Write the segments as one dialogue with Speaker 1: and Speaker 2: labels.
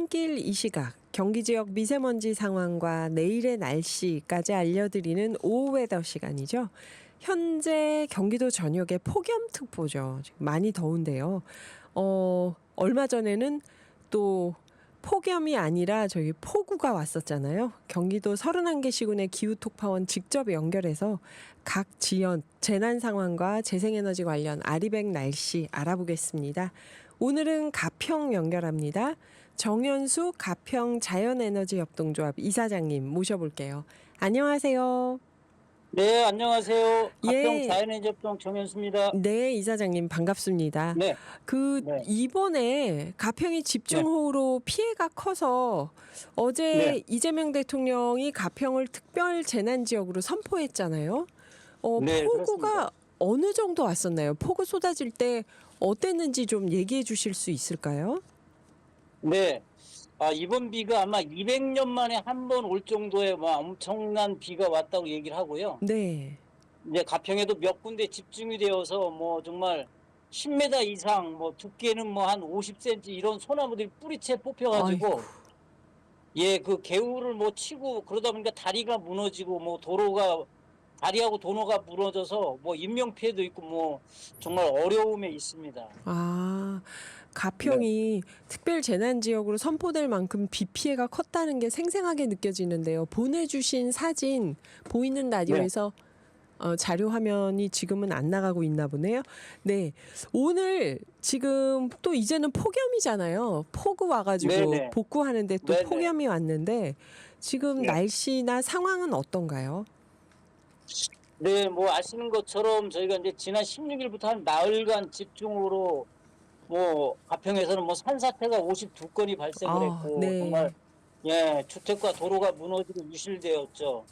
Speaker 1: 퇴근길 이 시각 경기 지역 미세먼지 상황과 내일의 날씨까지 알려드리는 오후 웨더 시간이죠. 현재 경기도 전역에 폭염특보죠. 지금 많이 더운데요. 얼마 전에는 또 폭염이 아니라 저희 폭우가 왔었잖아요. 경기도 31개 시군의 기후톡파원 직접 연결해서 각 지연 재난 상황과 재생에너지 관련 아리백 날씨 알아보겠습니다. 오늘은 가평 연결합니다. 정현수 가평 자연에너지협동조합 이사장님 모셔볼게요. 안녕하세요.
Speaker 2: 네, 안녕하세요. 가평
Speaker 1: 예.
Speaker 2: 자연에너지협동 정현수입니다.
Speaker 1: 네, 이사장님 반갑습니다.
Speaker 2: 네, 네,
Speaker 1: 이번에 가평이
Speaker 2: 네,
Speaker 1: 집중호우로 피해가 커서
Speaker 2: 네,
Speaker 1: 어제 이재명 대통령이 가평을 특별 재난 지역으로 선포했잖아요.
Speaker 2: 네, 그렇습니다.
Speaker 1: 폭우가 어느 정도 왔었나요? 폭우 쏟아질 때 어땠는지 좀 얘기해 주실 수 있을까요?
Speaker 2: 네. 이번 비가 아마 200년 만에 한 번 올 정도의 엄청난 비가 왔다고 얘기를 하고요.
Speaker 1: 네.
Speaker 2: 이제 가평에도 몇 군데 집중이 되어서 정말 10m 이상, 두께는 한 50cm 이런 소나무들이 뿌리채
Speaker 1: 아이고.
Speaker 2: 뽑혀가지고, 예, 그 개울을 치고 그러다 보니까 다리가 무너지고, 다리하고 도로가 무너져서 인명피해도 있고 정말 어려움에 있습니다.
Speaker 1: 아,
Speaker 2: 네.
Speaker 1: 가평이 특별 재난 지역으로 선포될 만큼 비 피해가 컸다는 게 생생하게 느껴지는데요. 보내주신 사진 보이는
Speaker 2: 네.
Speaker 1: 라디오에서 자료 화면이 지금은 안 나가고 있나 보네요. 네. 오늘 지금 또 이제는 폭염이잖아요. 폭우 와가지고
Speaker 2: 네네.
Speaker 1: 복구하는데 또
Speaker 2: 네네.
Speaker 1: 폭염이 왔는데 지금
Speaker 2: 네.
Speaker 1: 날씨나 상황은 어떤가요?
Speaker 2: 네, 아시는 것처럼 저희가 이제 지난 16일부터 한 나흘간 집중으로 가평에서는 산사태가 52건이 발생을
Speaker 1: 아,
Speaker 2: 했고, 정말,
Speaker 1: 네.
Speaker 2: 예, 주택과 도로가 무너지고 유실되었죠.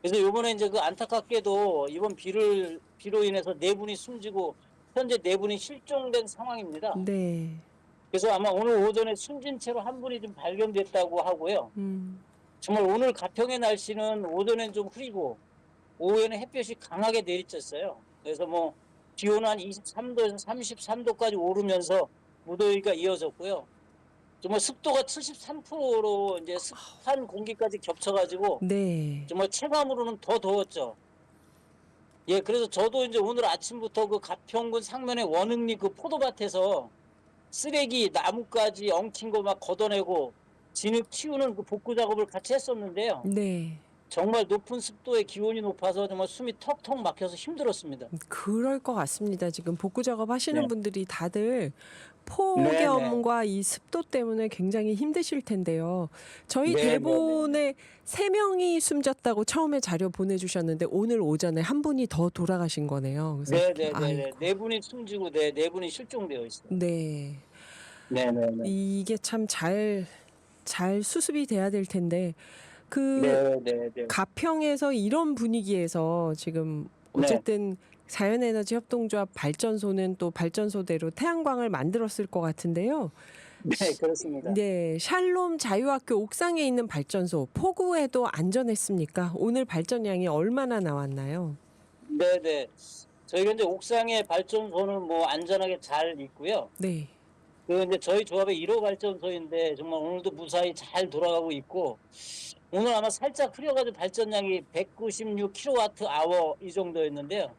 Speaker 2: 그래서 요번에 이제 그 안타깝게도 이번 비로 인해서 네 분이 숨지고, 현재 네 분이 실종된 상황입니다.
Speaker 1: 네.
Speaker 2: 그래서 아마 오늘 오전에 숨진 채로 한 분이 좀 발견됐다고 하고요.
Speaker 1: 음.
Speaker 2: 정말 오늘 가평의 날씨는 오전엔 좀 흐리고, 오후에는 햇볕이 강하게 내리쬐어요. 그래서 기온은 한 23도에서 33도까지 오르면서 무더위가 이어졌고요. 정말 습도가 73%로 이제 습한 공기까지 겹쳐가지고
Speaker 1: 네.
Speaker 2: 정말 체감으로는 더 더웠죠. 예, 그래서 저도 이제 오늘 아침부터 그 가평군 상면의 원흥리 그 포도밭에서 쓰레기, 나뭇가지 엉킨 거 막 걷어내고 진흙 치우는 그 복구 작업을 같이 했었는데요.
Speaker 1: 네.
Speaker 2: 정말 높은 습도에 기온이 높아서 정말 숨이 턱턱 막혀서 힘들었습니다.
Speaker 1: 그럴 것 같습니다. 지금 복구 작업
Speaker 2: 네,
Speaker 1: 하시는 분들이 다들
Speaker 2: 네, 네,
Speaker 1: 폭염과 이 습도 때문에 굉장히 힘드실 텐데요. 저희
Speaker 2: 네, 네, 네,
Speaker 1: 대본에 3명이 숨졌다고 처음에 자료 보내주셨는데 오늘 오전에 한 분이 더 돌아가신 거네요. 그래서
Speaker 2: 네, 네, 네, 네,
Speaker 1: 아이고,
Speaker 2: 네 분이 숨지고 네 분이 실종되어 있어요.
Speaker 1: 네.
Speaker 2: 네, 네, 네,
Speaker 1: 이게 참 잘 수습이 돼야 될 텐데 그
Speaker 2: 네, 네, 네,
Speaker 1: 가평에서 이런 분위기에서 지금
Speaker 2: 네,
Speaker 1: 어쨌든 자연에너지 협동조합 발전소는 또 발전소대로 태양광을 만들었을 것 같은데요.
Speaker 2: 네, 그렇습니다.
Speaker 1: 네, 샬롬 자유학교 옥상에 있는 발전소 폭우에도 안전했습니까? 오늘 발전량이 얼마나 나왔나요?
Speaker 2: 네, 네. 저희가 이제 옥상에 발전소는 안전하게 잘 있고요.
Speaker 1: 네.
Speaker 2: 그 이제 저희 조합의 1호 발전소인데 정말 오늘도 무사히 잘 돌아가고 있고 오늘 아마 살짝 흐려가지고 발전량이 196kWh 이 정도였는데요.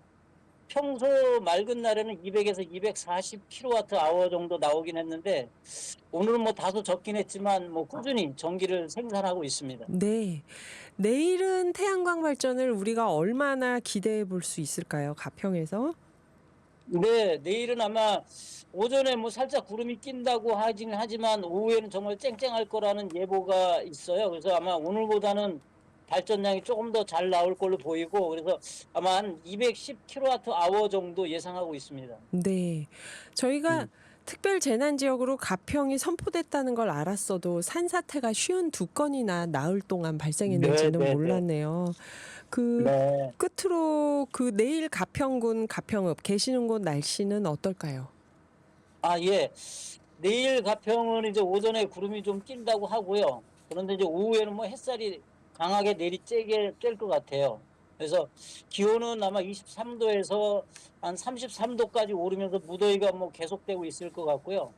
Speaker 2: 평소 맑은 날에는 200에서 240kWh 정도 나오긴 했는데 오늘은 다소 적긴 했지만 꾸준히 전기를 생산하고 있습니다.
Speaker 1: 네. 내일은 태양광 발전을 우리가 얼마나 기대해 볼 수 있을까요? 가평에서?
Speaker 2: 네, 내일은 아마 오전에 살짝 구름이 낀다고 하긴 하지만 오후에는 정말 쨍쨍할 거라는 예보가 있어요. 그래서 아마 오늘보다는 발전량이 조금 더 잘 나올 걸로 보이고 그래서 아마 한 210kWh 정도 예상하고 있습니다.
Speaker 1: 네. 저희가 특별 재난 지역으로 가평이 선포됐다는 걸 알았어도 산사태가 52건이나 나흘 동안
Speaker 2: 네,
Speaker 1: 발생했는지는
Speaker 2: 네, 네.
Speaker 1: 몰랐네요. 그
Speaker 2: 네.
Speaker 1: 끝으로 내일 가평군 가평읍 계시는 곳 날씨는 어떨까요?
Speaker 2: 예. 내일 가평은 이제 오전에 구름이 좀 낀다고 하고요. 그런데 이제 오후에는 햇살이 강하게 내리쬐게 쬐을 것 같아요. 그래서 기온은 아마 23도에서 한 33도까지 오르면서 무더위가 계속되고 있을 것 같고요.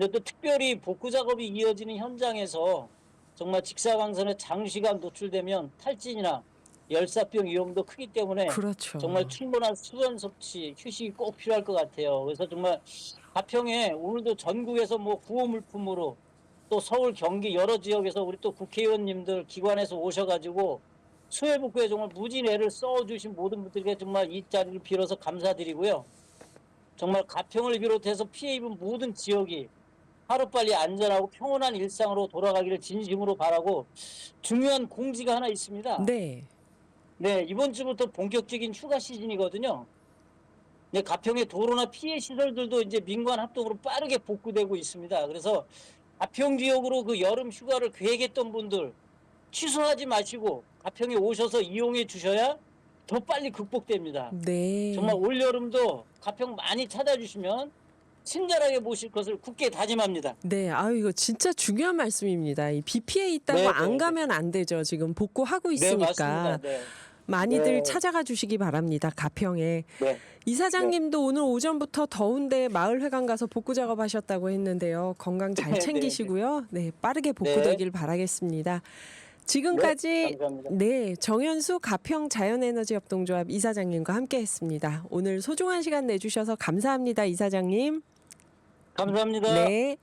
Speaker 2: 근데 또 특별히 복구 작업이 이어지는 현장에서 정말 직사광선에 장시간 노출되면 탈진이나 열사병 위험도 크기 때문에
Speaker 1: 그렇죠.
Speaker 2: 정말 충분한 수분 섭취, 휴식이 꼭 필요할 것 같아요. 그래서 정말 가평에 오늘도 전국에서 뭐 구호 물품으로 또 서울, 경기 여러 지역에서 우리 또 국회의원님들 기관에서 오셔가지고 수해 복구에 정말 무진 애를 써주신 모든 분들께 정말 이 자리를 빌어서 감사드리고요. 정말 가평을 비롯해서 피해 입은 모든 지역이 하루빨리 안전하고 평온한 일상으로 돌아가기를 진심으로 바라고 중요한 공지가 하나 있습니다.
Speaker 1: 네.
Speaker 2: 네, 이번 주부터 본격적인 휴가 시즌이거든요. 네, 가평의 도로나 피해 시설들도 이제 민관 합동으로 빠르게 복구되고 있습니다. 그래서 가평 지역으로 그 여름 휴가를 계획했던 분들 취소하지 마시고 가평에 오셔서 이용해 주셔야 더 빨리 극복됩니다.
Speaker 1: 네.
Speaker 2: 정말 올여름도 가평 많이 찾아주시면 친절하게 모실 것을 굳게 다짐합니다.
Speaker 1: 네, 아유 이거 진짜 중요한 말씀입니다. 이 비 피해 있다고
Speaker 2: 네,
Speaker 1: 안
Speaker 2: 네,
Speaker 1: 가면 안 되죠. 지금 복구하고
Speaker 2: 네,
Speaker 1: 있으니까
Speaker 2: 맞습니다. 네.
Speaker 1: 많이들
Speaker 2: 네.
Speaker 1: 찾아가 주시기 바랍니다. 가평에.
Speaker 2: 네.
Speaker 1: 이사장님도 오늘 오전부터 더운데 마을회관 가서 복구 작업하셨다고 했는데요. 건강 잘
Speaker 2: 네,
Speaker 1: 챙기시고요. 네, 빠르게 복구되길 바라겠습니다. 지금까지
Speaker 2: 네, 감사합니다.
Speaker 1: 네, 정현수 가평 자연에너지협동조합 이사장님과 함께했습니다. 오늘 소중한 시간 내주셔서 감사합니다, 이사장님.
Speaker 2: 감사합니다.
Speaker 1: 네.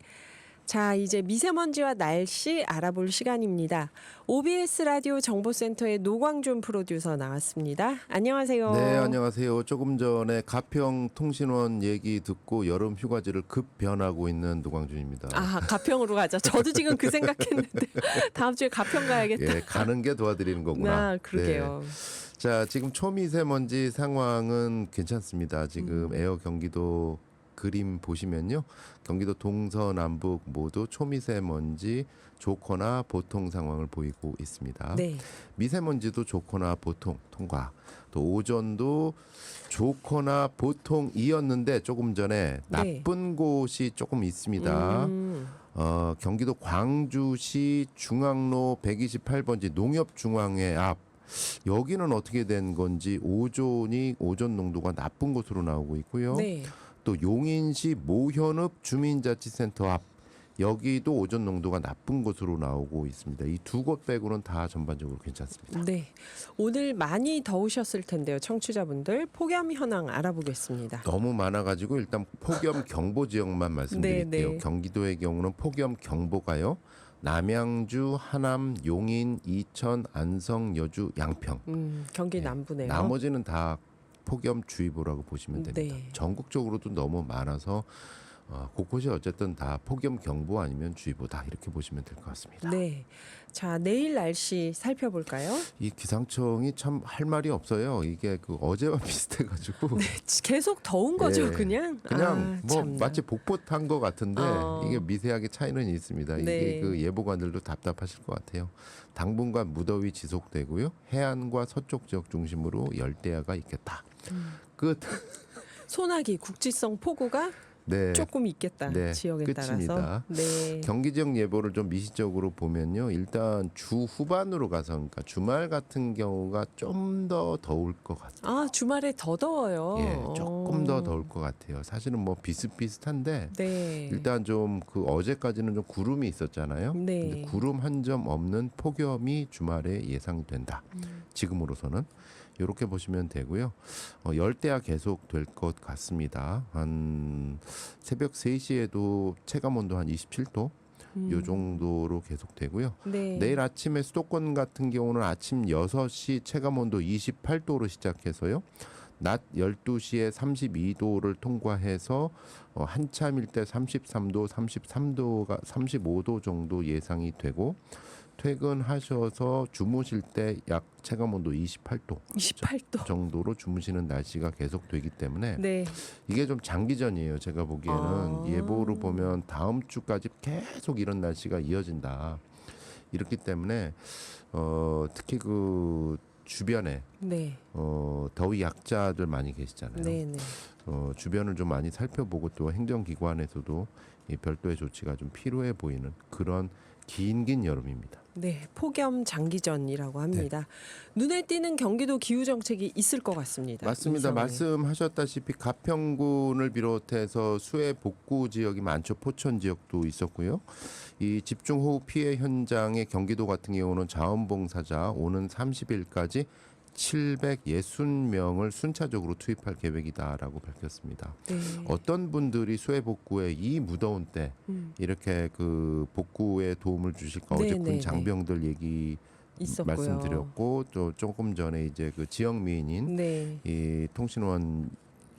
Speaker 1: 자, 이제 미세먼지와 날씨 알아볼 시간입니다. OBS 라디오 정보센터의 노광준 프로듀서 나왔습니다. 안녕하세요.
Speaker 3: 네, 안녕하세요. 조금 전에 가평 통신원 얘기 듣고 여름 휴가지를 급 변하고 있는 노광준입니다.
Speaker 1: 아, 가평으로 가자. 저도 지금 그 생각했는데 다음 주에 가평 가야겠다.
Speaker 3: 예, 가는 게 도와드리는 거구나.
Speaker 1: 아, 그러게요.
Speaker 3: 네. 자, 지금 초미세먼지 상황은 괜찮습니다. 지금 에어 경기도 그림 보시면요. 경기도 동서남북 모두 초미세먼지 좋거나 보통 상황을 보이고 있습니다.
Speaker 1: 네.
Speaker 3: 미세먼지도 좋거나 보통 통과. 또 오전도 좋거나 보통이었는데 조금 전에
Speaker 1: 네.
Speaker 3: 나쁜 곳이 조금 있습니다. 경기도 광주시 중앙로 128번지 농협중앙회 앞 여기는 어떻게 된 건지 오전 농도가 나쁜 곳으로 나오고 있고요.
Speaker 1: 네.
Speaker 3: 또 용인시 모현읍 주민자치센터 앞 여기도 오전 농도가 나쁜 곳으로 나오고 있습니다. 이 두 곳 빼고는 다 전반적으로 괜찮습니다.
Speaker 1: 네. 오늘 많이 더우셨을 텐데요. 청취자분들 폭염 현황 알아보겠습니다.
Speaker 3: 너무 많아가지고 일단 폭염 경보 지역만 말씀드릴게요.
Speaker 1: 네, 네.
Speaker 3: 경기도의 경우는 폭염 경보가요. 남양주, 하남, 용인, 이천, 안성, 여주, 양평.
Speaker 1: 경기
Speaker 3: 네.
Speaker 1: 남부네요.
Speaker 3: 나머지는 다 폭염주의보라고 보시면 됩니다.
Speaker 1: 네.
Speaker 3: 전국적으로도 너무 많아서 곳곳이 어쨌든 다 폭염 경보 아니면 주의보다 이렇게 보시면 될 것 같습니다.
Speaker 1: 네. 자, 내일 날씨 살펴볼까요?
Speaker 3: 이 기상청이 참 할 말이 없어요. 이게 그 어제와 비슷해가지고
Speaker 1: 계속 더운 거죠,
Speaker 3: 예.
Speaker 1: 그냥?
Speaker 3: 그냥 뭐
Speaker 1: 참나.
Speaker 3: 마치 복붙한 것 같은데 이게 미세하게 차이는 있습니다.
Speaker 1: 네.
Speaker 3: 이게 그 예보관들도 답답하실 것 같아요. 당분간 무더위 지속되고요. 해안과 서쪽 지역 중심으로 열대야가 있겠다. 끝.
Speaker 1: 소나기 국지성 폭우가
Speaker 3: 네.
Speaker 1: 조금 있겠다.
Speaker 3: 네,
Speaker 1: 지역에
Speaker 3: 끝입니다.
Speaker 1: 따라서. 네.
Speaker 3: 경기 지역 예보를 좀 미시적으로 보면요. 일단 주 후반으로 가서 그러니까 주말 같은 경우가 좀 더 더울 것 같아요.
Speaker 1: 아, 주말에 더 더워요.
Speaker 3: 예, 조금 더 더울 것 같아요. 사실은 뭐 비슷비슷한데
Speaker 1: 네.
Speaker 3: 일단 좀 그 어제까지는 좀 구름이 있었잖아요.
Speaker 1: 네.
Speaker 3: 근데 구름 한 점 없는 폭염이 주말에 예상된다. 지금으로서는 이렇게 보시면 되고요. 열대야 계속 될 것 같습니다. 한 새벽 3시에도 체감 온도 한 27도 요 정도로 계속 되고요.
Speaker 1: 네.
Speaker 3: 내일 아침에 수도권 같은 경우는 아침 6시 체감 온도 28도로 시작해서요. 낮 12시에 32도를 통과해서 한참일 때 33도, 33도가 35도 정도 예상이 되고 퇴근하셔서 주무실 때 약 체감 온도 28도
Speaker 1: 28도.
Speaker 3: 정도로 주무시는 날씨가 계속 되기 때문에
Speaker 1: 네.
Speaker 3: 이게 좀 장기전이에요. 제가 보기에는
Speaker 1: 아.
Speaker 3: 예보로 보면 다음 주까지 계속 이런 날씨가 이어진다. 이렇기 때문에 특히 그 주변에
Speaker 1: 네.
Speaker 3: 더위 약자들 많이 계시잖아요.
Speaker 1: 네, 네.
Speaker 3: 주변을 좀 많이 살펴보고 또 행정기관에서도 이 별도의 조치가 좀 필요해 보이는 그런 긴 여름입니다.
Speaker 1: 네, 폭염 장기전이라고 합니다. 눈에 띄는 경기도 기후 정책이 있을 것 같습니다.
Speaker 3: 맞습니다.
Speaker 1: 이성희.
Speaker 3: 말씀하셨다시피 가평군을 비롯해서 수해 복구 지역이 많죠. 포천 지역도 있었고요. 이 집중호우 피해 현장의 경기도 같은 경우는 자원봉사자 오는 30일까지 760명을 순차적으로 투입할 계획이다라고 밝혔습니다.
Speaker 1: 네.
Speaker 3: 어떤 분들이 수해 복구에 이 무더운 때 이렇게 그 복구에 도움을 주실까
Speaker 1: 네,
Speaker 3: 어제
Speaker 1: 네,
Speaker 3: 군
Speaker 1: 네.
Speaker 3: 장병들 얘기
Speaker 1: 있었고요.
Speaker 3: 말씀드렸고 또 조금 전에 이제 그 지역 미인인
Speaker 1: 네.
Speaker 3: 이 통신원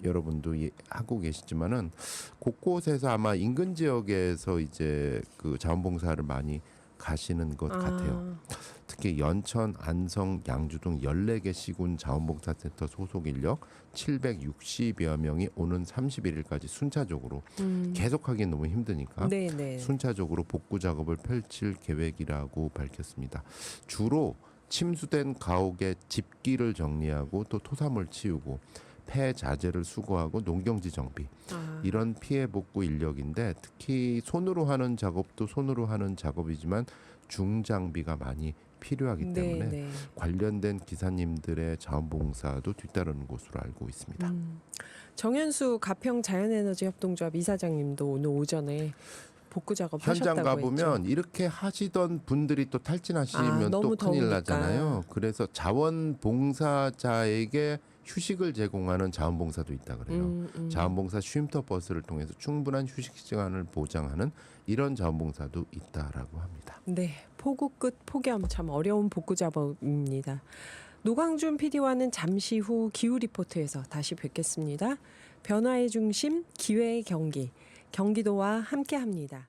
Speaker 3: 여러분도 하고 계시지만은 곳곳에서 아마 인근 지역에서 이제 그 자원봉사를 많이 가시는 것 같아요. 특히 연천, 안성, 양주 등 14개 시군 자원봉사센터 소속 인력 760여 명이 오는 31일까지 순차적으로 계속하기는 너무 힘드니까
Speaker 1: 네, 네.
Speaker 3: 순차적으로 복구 작업을 펼칠 계획이라고 밝혔습니다. 주로 침수된 가옥의 집기를 정리하고 또 토사물 치우고 폐자재를 수거하고 농경지 정비 이런 피해 복구 인력인데 특히 손으로 하는 작업도 손으로 하는 작업이지만 중장비가 많이 필요하기 때문에
Speaker 1: 네.
Speaker 3: 관련된 기사님들의 자원봉사도 뒤따르는 것으로 알고 있습니다.
Speaker 1: 정현수 가평 자연에너지 협동조합 이사장님도 오늘 오전에 복구 작업
Speaker 3: 현장
Speaker 1: 하셨다고
Speaker 3: 가보면
Speaker 1: 했죠.
Speaker 3: 이렇게 하시던 분들이 또 탈진하시면
Speaker 1: 너무
Speaker 3: 또 큰일
Speaker 1: 더우니까.
Speaker 3: 나잖아요. 그래서 자원봉사자에게 휴식을 제공하는 자원봉사도 있다 그래요. 자원봉사 쉼터 버스를 통해서 충분한 휴식 시간을 보장하는 이런 자원봉사도 있다라고 합니다.
Speaker 1: 네, 폭우 끝 폭염 참 어려운 복구 작업입니다. 노광준 PD와는 잠시 후 기후 리포트에서 다시 뵙겠습니다. 변화의 중심, 기회의 경기, 경기도와 함께합니다.